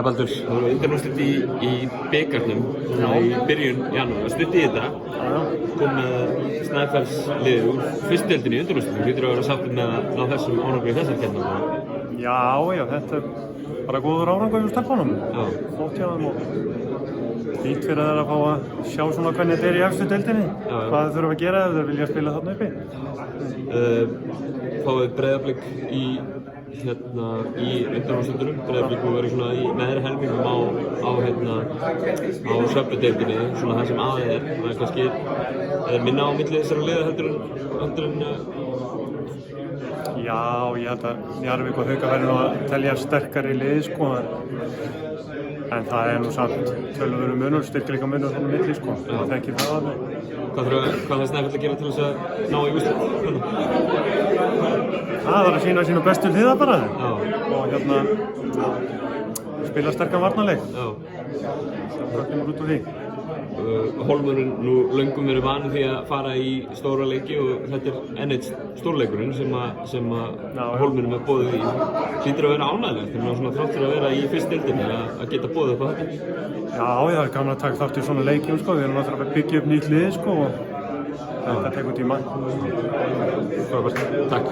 Baldur, það voru undanúrslit í bikarnum í byrjun janúar. Stutt í þetta, kom með Snæfellsliðið úr fyrstu deildinni í undanúrslitum. Hlýtur að vera sáttur með að ná þessum árangri í þessar keppni? Já, þetta er bara góður árangur hjá stelpunum. Flott hjá þeim og fínt fyrir þær að fá að sjá svona hvernig þetta er í efstu deildinni. Hvað þau þurfa að gera ef þau vilja spila þarna uppi. Fáið Breiðablik í undanúrslitunum. Breiðablik búið að vera svona í neðri helmingum á Söfnudeildinni, svona það sem aðeins er. Það er kannski minna á milli þessara liða heldur en Já, ég held að Njarðvík og Hauka verður nú að telja sterkari lið, sko. En það er nú samt töluverður munur, styrkleika munur þannig milli, sko. Það þekkir það alveg. Hvað þarf Snæfell að gera til þess að ná í úrslit? Það var að sýna sínu bestu hliðar bara. Og spila sterkan varnarleik. Það kemur út úr því. Hólmurinn nú löngum verið vanur því að fara í stóra leiki og þetta er enn eitt stórleikurinn sem Hólmurinn er boðið í. Hlýtur að vera ánægilegt þegar maður svona þráttur að vera í fyrstu deildinni að geta boðið upp á þetta. Já, það er gaman að taka þátt í svona leikjum, sko. Við erum náttúrulega að byggja upp nýtt lið, sko, og þetta tekur tíma. Takk.